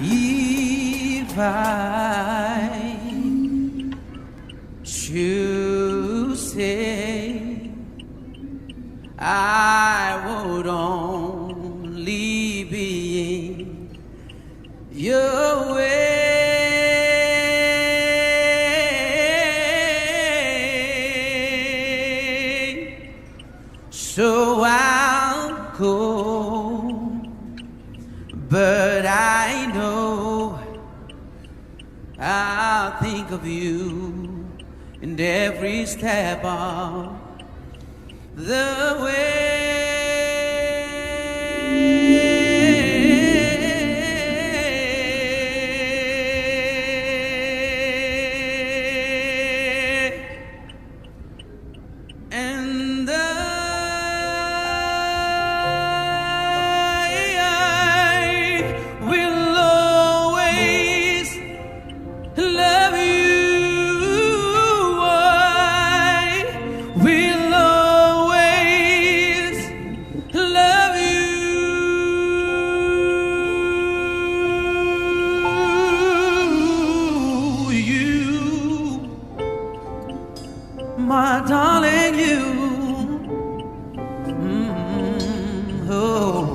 If I should say I would only be in your way, so I'll go, but I know I'll think of you in every step of the way. And I will always love you. I will always love you, my darling, you. Oh,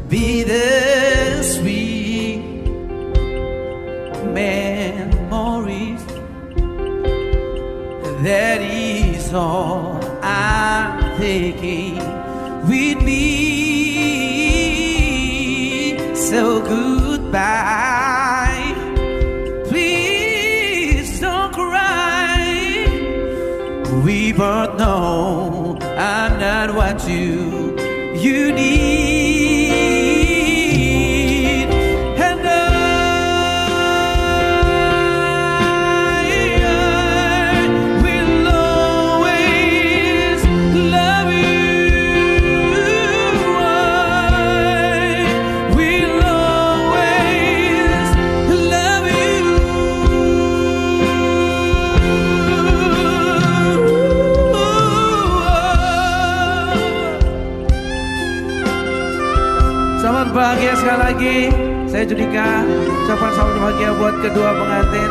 be the sweet memories. That is all I'm taking with me. So goodbye, please don't cry. We both know I'm not what you need, and I will always love you. I will always love you. Selamat bahagia sekali lagi. Saya Judika. Ucapan selamat bahagia buat kedua pengantin,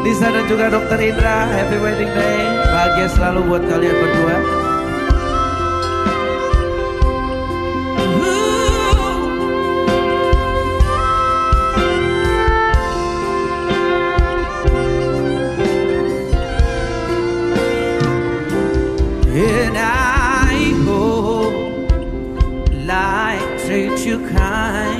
Lisa dan juga Dr. Indra. Happy wedding day. Bahagia selalu buat kalian berdua. And I hope life treats you kind.